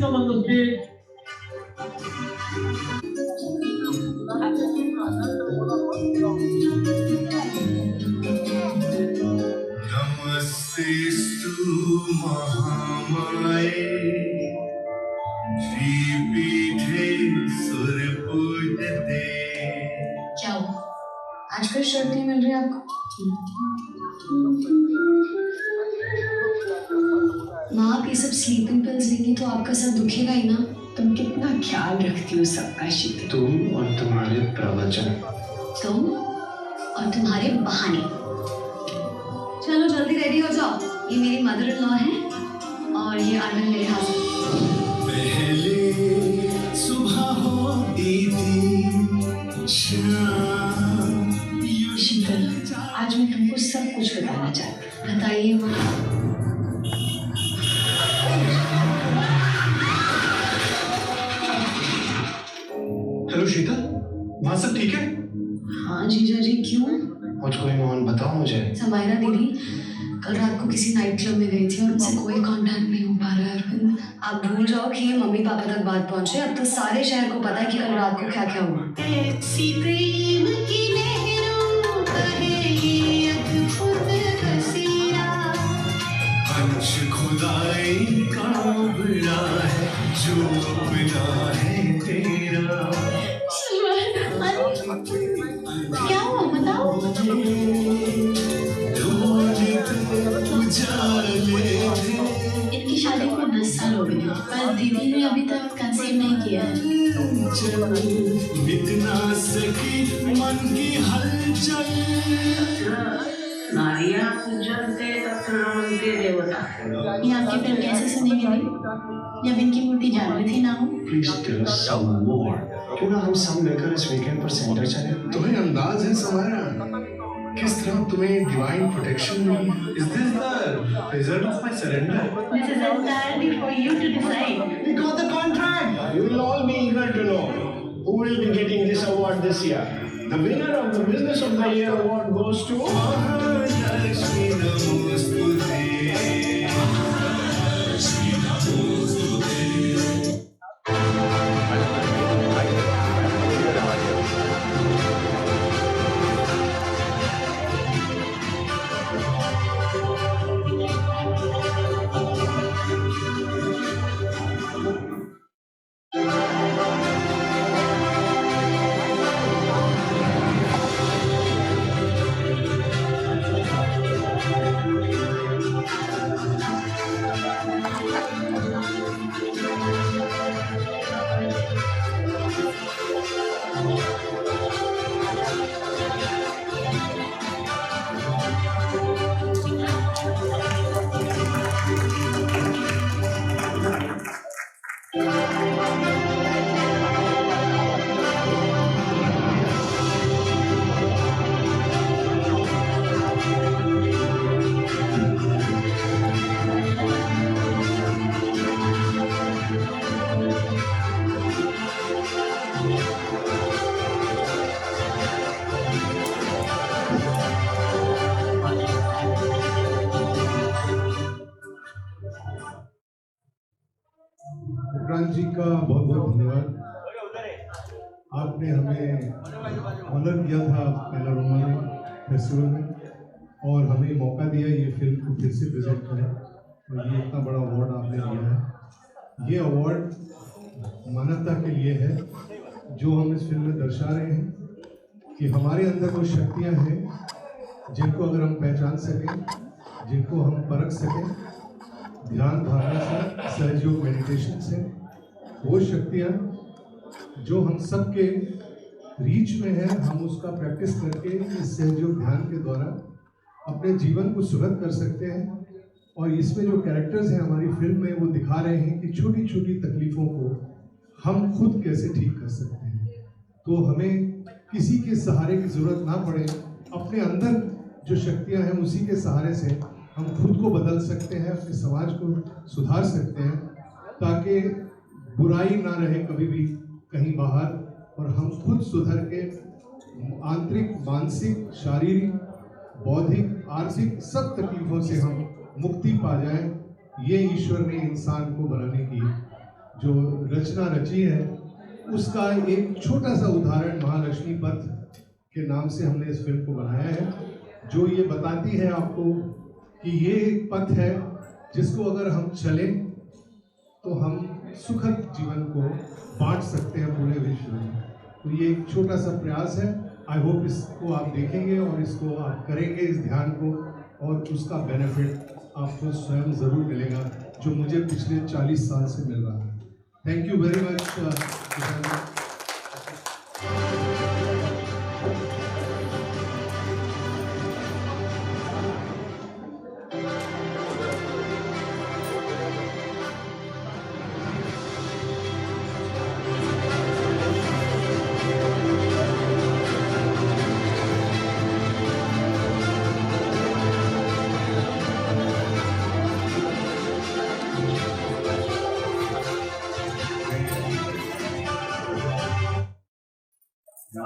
come on the stage. नमस्तेस्तु महामाये श्रीपीठे सुरपूजिते। क्या हुआ? आज फिर शर्ट नहीं मिल रही आपको? माँ, आप ये सब स्लीपिंग पिल्स लेंगी तो आपका सर दुखेगा ही ना। तुम कितना ख्याल रखती हो सबका शीतल। तुम और तुम्हारे प्रवचन। तुम और तुम्हारे बहाने। चलो जल्दी रेडी हो जाओ, ये मेरी मदर इन लॉ है और ये आनंद मेरे हस्बैंड। पहले सुबह होती थी शाम। शीतल, आज मैं तुमको सब कुछ बताना चाहती हूँ। बताइए माँ। हेलो शीतल, वहाँ सब ठीक है? हाँ जीजा जी, क्यों? What's going on? बताओ मुझे। समायरा दीदी कल रात को किसी नाइट क्लब में गई थी और उनसे कोई कांटेक्ट नहीं हो पा रहा है अरविंद। आप भूल जाओ कि ये मम्मी पापा तक बात पहुंचे। अब तो सारे शहर को पता है कि कल रात को क्या क्या हुआ। अंश खुदाई का बड़ा है जो अपना है तेरा। क्या हुआ बताओ? इनकी शादी को 10 साल हो गए पर दीदी ने अभी तक कंसीव नहीं किया है। बितना सकी मन की हलचल। नारियां पूजनते तत्र रमन्ते देवता। ये आपकी फिल्म कैसे सुनेंगे भाई जब इनकी मूर्ति जागृत ही ना हो? Please tell us some more. क्यों ना हम सब मिलकर इस वीकेंड पर सेंटर चले? तुम्हें अंदाज है समारा किस तरह तुम्हें डिवाइन प्रोटेक्शन मिली। Is this the result of my surrender? This is entirely for you to decide. We got the contract. You will all be eager to know who will be getting this award this year. The winner of the Business of the Year award goes to Mahalakshmi Namostute. Vikrant ji का बहुत बहुत धन्यवाद। आपने हमें honour किया था panorama में festival में और हमें मौका दिया ये फिल्म को फिर से प्रेजेंट करें और ये इतना बड़ा अवार्ड आपने दिया है। ये अवार्ड मानवता के लिए है जो हम इस फिल्म में दर्शा रहे हैं कि हमारे अंदर वो शक्तियाँ हैं जिनको अगर हम पहचान सकें, जिनको हम परख सकें ध्यान धारणा से, सहयोग मेडिटेशन से, वो शक्तियाँ जो हम सबके रीच में है, हम उसका प्रैक्टिस करके इस सहयोग ध्यान के द्वारा अपने जीवन को सुगत कर सकते हैं। और इसमें जो कैरेक्टर्स हैं हमारी फिल्म में वो दिखा रहे हैं कि छोटी छोटी तकलीफ़ों को हम खुद कैसे ठीक कर सकते हैं। तो हमें किसी के सहारे की ज़रूरत ना पड़े, अपने अंदर जो शक्तियाँ हैं उसी के सहारे से हम खुद को बदल सकते हैं, अपने समाज को सुधार सकते हैं ताकि बुराई ना रहे कभी भी कहीं बाहर और हम खुद सुधर के आंतरिक, मानसिक, शारीरिक, बौद्धिक, आर्थिक सब तकलीफ़ों से हम मुक्ति पा जाएं। ये ईश्वर ने इंसान को बनाने की जो रचना रची है उसका एक छोटा सा उदाहरण महालक्ष्मी पथ के नाम से हमने इस फिल्म को बनाया है, जो ये बताती है आपको कि ये एक पथ है जिसको अगर हम चलें तो हम सुखद जीवन को बांट सकते हैं पूरे विश्व में। तो ये एक छोटा सा प्रयास है। आई होप इसको आप देखेंगे और इसको आप करेंगे, इस ध्यान को, और उसका बेनिफिट आपको स्वयं ज़रूर मिलेगा, जो मुझे पिछले 40 साल से मिल रहा है। Thank you very much.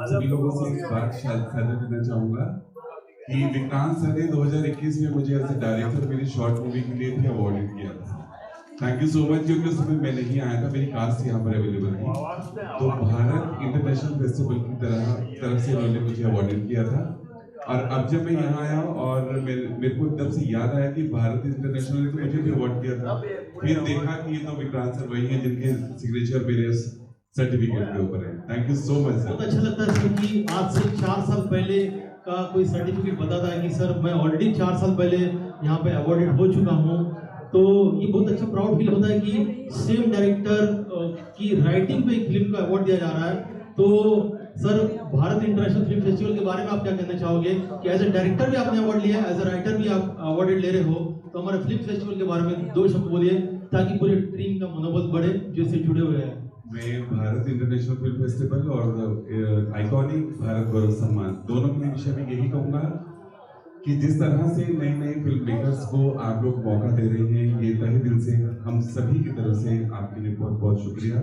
सभी लोगों से एक बात साझा करना चाहूँगा कि विक्रांत सर ने 2021 में मुझे एज ए डायरेक्टर मेरी शॉर्ट मूवी के लिए भी अवॉर्डेड किया था। थैंक यू सो मच, क्योंकि उस समय मैं नहीं आया था, मेरी कास्ट यहाँ पर अवेलेबल थी। तो भारत इंटरनेशनल फेस्टिवल की तरफ से उन्होंने मुझे अवॉर्डेड किया था। और अब जब मैं यहाँ आया और मेरे को एकदम से याद आया कि भारत इंटरनेशनल ने तो मुझे भी अवॉर्ड किया था। फिर देखा कि ये तो विक्रांत सर वही है जिनके सिग्नेचर मेरे सर्टिफिकेट के ऊपर है। Thank you so much sir. बहुत अच्छा लगता है सर कि आज से 4 साल पहले का कोई सर्टिफिकेट बताता है कि सर मैं ऑलरेडी 4 साल पहले यहाँ पे अवॉर्डेड हो चुका हूँ। तो ये बहुत अच्छा प्राउड फील होता है कि सेम डायरेक्टर की राइटिंग पे एक फिल्म का अवार्ड दिया जा रहा है। तो sir, Bharat international film festival के बारे में आप क्या कहना चाहोगे कि एज ए डायरेक्टर भी आपने अवार्ड लिया है, एज ए राइटर भी आप अवार्डेड ले रहे हो, तो हमारे फिल्म फेस्टिवल के बारे में 2 शब्द बोलिए ताकि पूरी टीम का मनोबल बढ़े जो इससे जुड़े हुए हैं। मैं भारत इंटरनेशनल फिल्म फेस्टिवल और आइकॉनिक भारत गौरव सम्मान दोनों के विषय में यही कहूँगा कि जिस तरह से नए नए फिल्म मेकर्स को आप लोग मौका दे रहे हैं, ये तहे दिल से हम सभी की तरफ से आपके लिए बहुत बहुत शुक्रिया।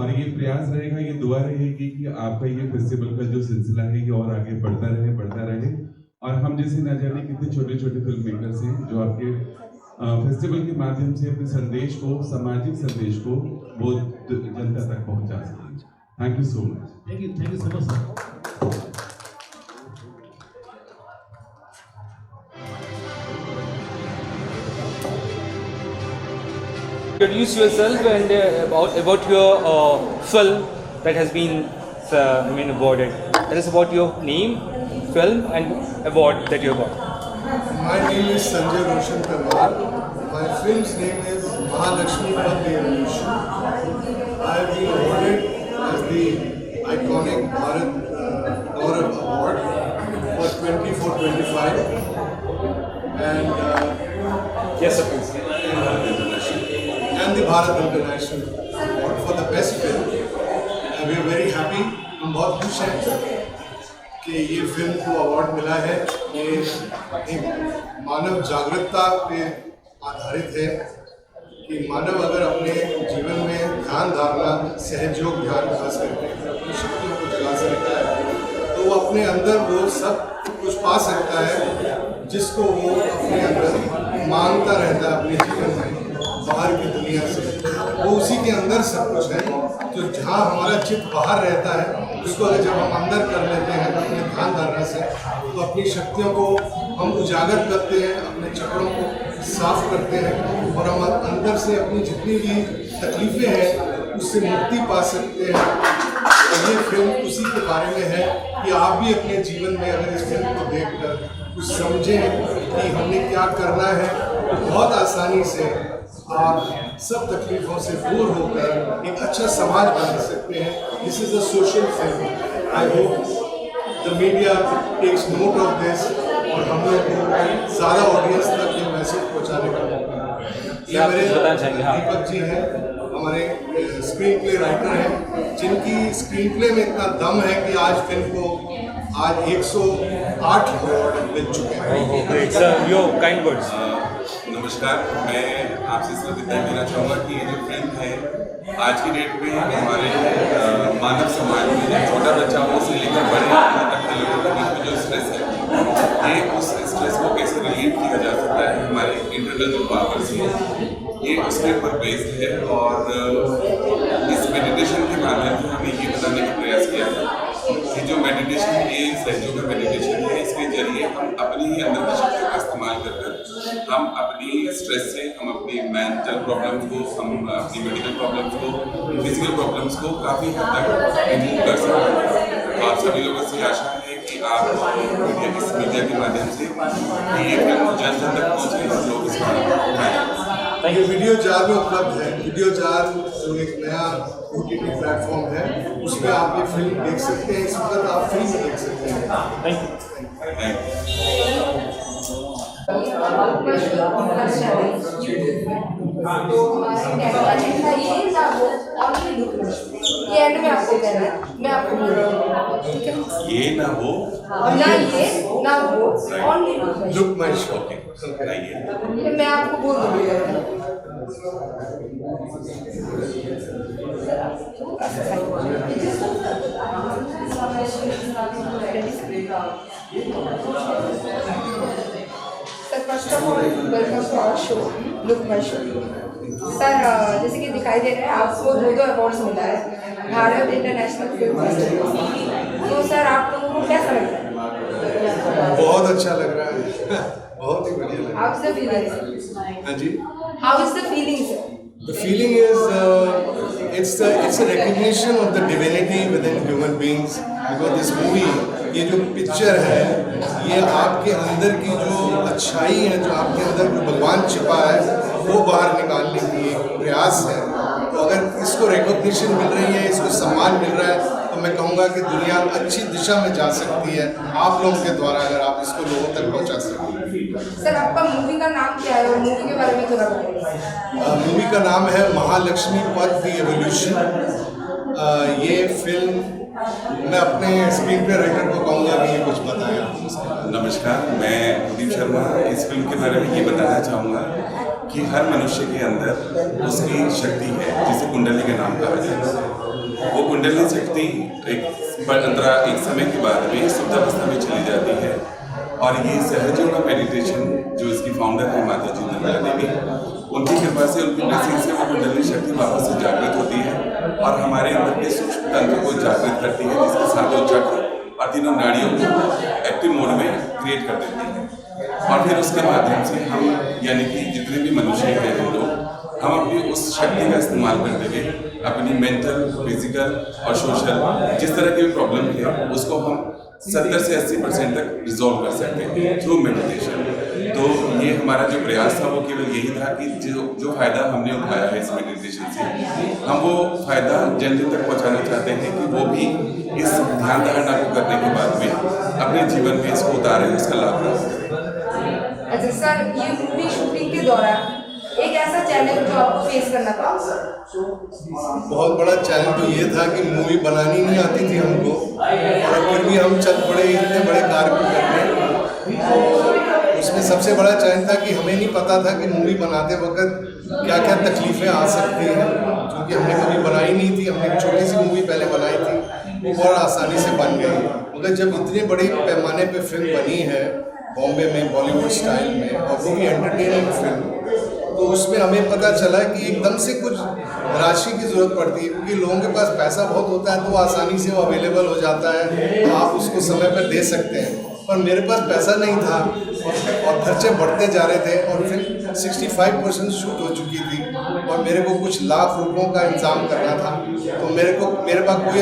और ये प्रयास रहेगा, ये दुआ रहेगी कि आपका ये फेस्टिवल का जो सिलसिला है ये और आगे बढ़ता रहे। और हम जैसे न जाने कितने छोटे छोटे फिल्म मेकर्स हैं जो आपके फेस्टिवल के माध्यम से अपने संदेश को, सामाजिक संदेश को वो जनता तक पहुंचा सकें। Thank you so much. Thank you so much sir. Introduce yourself and about your film that has been awarded. Tell us about your name, film, and award that you got. My name is Sanjay Roshan Parwar. My film's name is Mahalakshmi Path The Evolution. I have been awarded as the iconic Bharat Gaurav Award for 24-25 and yes, sir, please. And the Bharat International Award for the best film. We are very happy. हम बहुत खुश हैं कि ये film को award मिला है। ये एक मानव जागरूकता पे आधारित है कि मानव अगर अपने जीवन में ध्यान धारणा, सहयोग ध्यान खास करके अपनी शक्तियों को जगा सकता है तो वो अपने अंदर वो सब कुछ पा सकता है जिसको वो अपने अंदर मांगता रहता है अपने जीवन में बाहर की दुनिया से। वो उसी के अंदर सब कुछ है। तो जहाँ हमारा चित्त बाहर रहता है उसको अगर जब हम अंदर कर लेते हैं अपने ध्यान धारणा से तो अपनी शक्तियों को हम उजागर करते हैं, अपने चक्रों को साफ करते हैं और हम अंदर से अपनी जितनी भी तकलीफ़ें हैं उससे मुक्ति पा सकते हैं। और ये फिल्म उसी के बारे में है कि आप भी अपने जीवन में अगर इस फिल्म को देखकर कुछ समझें कि हमने क्या करना है तो बहुत आसानी से आप सब तकलीफों से दूर होकर एक अच्छा समाज बना सकते हैं। This is a social film. I hope the media takes note of this और हम लोग को ज़्यादा ऑडियंस तक ये मैसेज पहुंचाने का मौका। ये मेरे दीपक जी हैं, हमारे स्क्रीन प्ले राइटर हैं जिनकी स्क्रीन प्ले में इतना दम है कि आज फिल्म को आज 108 अवार्ड मिल चुके हैं। नमस्कार, मैं आपसे सिर्फ इतना कहना चाहूँगा कि ये जो फिल्म है आज की डेट में हमारे मानव समाज में जो छोटा बच्चा हो से लेकर बड़े तक के लोगों के बीच में जो स्ट्रेस है ये उस स्ट्रेस को कैसे रिलीव किया जा सकता है हमारे इंटरनल जो पावर से। ये उसके ऊपर बेस्ड है और इस मेडिटेशन के माध्यम से हमें ये बताने का प्रयास किया है कि जो मेडिटेशन है, सहयोग का मेडिटेशन है, इसके जरिए हम अपनी ही अंदर की शक्ति का इस्तेमाल कर हम अपनी स्ट्रेस से, हम अपनी मेंटल प्रॉब्लम्स को, हम अपनी मेडिकल प्रॉब्लम्स को, फिजिकल प्रॉब्लम्स को काफ़ी हद तक रिमूव कर सकते हैं। तो आप सभी लोगों से आशा है कि आप इस मीडिया के माध्यम से ये फिल्म जन जन तक पहुँचे और लोग इसका उठाएं। ये वीडियो जार में उपलब्ध है। वीडियो जार जो एक नया OTT प्लेटफॉर्म है, उसमें आप ये फिल्म देख सकते हैं। इस वक्त आप फ्री में देख सकते हैं। ये एंड में आपको कहना है, मैं आपको बोल रहा हूँ, ठीक है? ये ना वो ना ये ना वो, only लुक माय शो। ये मैं आपको बोल दूँगी। Sir first of all welcome to our show look my show. Sir जैसे कि दिखाई दे रहा है आपको दो अवार्ड्स मिला है भारत इंटरनेशनल फिल्म फेस्टिवल। तो सर आप लोगों को कैसा लग रहा है? बहुत अच्छा लग रहा है, बहुत ही बढ़िया लग रहा है। How is the feeling? हाँ जी, how is the feeling sir? The feeling is it's a recognition of the divinity within human beings because this movie, ये जो पिक्चर है, ये आपके अंदर की जो अच्छाई है, जो आपके अंदर जो भगवान छिपा है, वो बाहर निकालने की एक प्रयास है। तो अगर इसको रिकॉग्निशन मिल रही है, इसको सम्मान मिल रहा है, तो मैं कहूँगा कि दुनिया अच्छी दिशा में जा सकती है आप लोगों के द्वारा, अगर आप इसको लोगों तक पहुँचा सकें। सर आपका मूवी का नाम क्या है और मूवी के बारे में थोड़ा बताइए। मूवी का नाम है महालक्ष्मी पथ द एवोल्यूशन। ये फिल्म मैं अपने स्क्रीन पे राइटर को कहूँगा कि ये कुछ बताएं। नमस्कार, मैं प्रदीप शर्मा। इस फिल्म के बारे में ये बताना चाहूँगा कि हर मनुष्य के अंदर उसकी शक्ति है जिसे कुंडली के नाम कहा जाता है। वो कुंडली शक्ति एक समय के बाद में सुप्तावस्था में चली जाती है और ये सहज योगा मेडिटेशन जो इसकी फाउंडर है माता जी निर्मला देवी, उनकी कृपा से, उनकी ब्लेसिंग से वो कुंडली शक्ति वापस से जागृत होती है और हमारे अंदर के सूक्ष्म तंत्र को जागृत करती है, जिसके सातों चक्र और तीनों नाड़ियों को एक्टिव मोड में क्रिएट कर देती है। और फिर उसके माध्यम से हम, यानी कि जितने भी मनुष्य हैं हम लोग, हम अपनी उस शक्ति का इस्तेमाल करते हुए अपनी मेंटल, फिजिकल और सोशल जिस तरह की भी प्रॉब्लम है उसको हम 70 से 80% तक रिजॉल्व कर सकते हैं थ्रू मेडिटेशन। तो ये हमारा जो प्रयास था वो केवल यही था कि जो फ़ायदा हमने उठाया है इस मेडिटेशन से, हम वो फ़ायदा जन जन तक पहुँचाना चाहते हैं कि वो भी इस ध्यान धारणा को करने के बाद में अपने जीवन में इसको उतारें, इसका लाभ प्राप्त करें। अच्छा सर, ये मूवी शूटिंग के दौरान एक ऐसा चैलेंज जो आपको फेस करना पड़ा? बहुत बड़ा चैलेंज तो ये था कि मूवी बनानी नहीं आती थी हमको, और फिर भी हम चल पड़े इतने बड़े कार्य को करने। तो उसमें सबसे बड़ा चैलेंज था कि हमें नहीं पता था कि मूवी बनाते वक्त क्या क्या तकलीफ़ें आ सकती हैं, क्योंकि हमने कभी बनाई नहीं थी। हमने एक छोटी सी मूवी पहले बनाई थी, वो और आसानी से बन गई। मगर जब इतने बड़े पैमाने पे फिल्म बनी है बॉम्बे में, बॉलीवुड स्टाइल में, और वो भी एंटरटेनिंग फिल्म, तो उसमें हमें पता चला कि एकदम से कुछ राशि की ज़रूरत पड़ती है, क्योंकि लोगों के पास पैसा बहुत होता है तो आसानी से वो अवेलेबल हो जाता है, आप उसको समय पर दे सकते हैं। पर मेरे पास पैसा नहीं था और खर्चे बढ़ते जा रहे थे, और फिर 65% शूट हो चुकी थी और मेरे को कुछ लाख रुपयों का इंतजाम करना था। तो मेरे पास कोई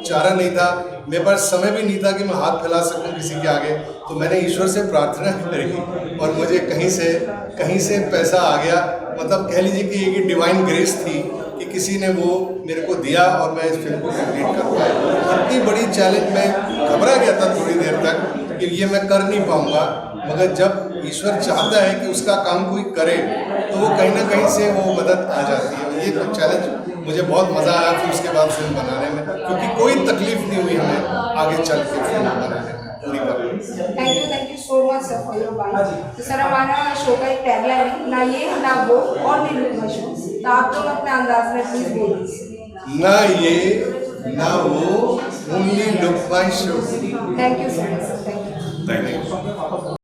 चारा नहीं था, मेरे पास समय भी नहीं था कि मैं हाथ फैला सकूं किसी के आगे। तो मैंने ईश्वर से प्रार्थना करी और मुझे कहीं से पैसा आ गया। मतलब कह लीजिए कि एक डिवाइन ग्रेस थी कि किसी ने वो मेरे को दिया और मैं इस फिल्म को कंप्लीट कर पाया। इतनी बड़ी चैलेंज, मैं घबरा गया था थोड़ी देर तक कि ये मैं कर नहीं पाऊँगा, मगर जब ईश्वर चाहता है कि उसका काम कोई करे तो वो कहीं ना कहीं से वो मदद आ जाती है। ये चैलेंज मुझे बहुत मज़ा आया फिर उसके बाद फिल्म बनाने में, क्योंकि कोई तकलीफ नहीं हुई हमें आगे चल के फिल्म बनाने में पूरी करने। Thank you so much sir for your bite. तो सर हमारा शो का एक टैगलाइन है, ना ये ना वो और नहीं लुक माय शो। तो आप लोग अपने अंदाज में प्लीज बोल दीजिए। ना ये ना वो, only look my show. Thank you so much.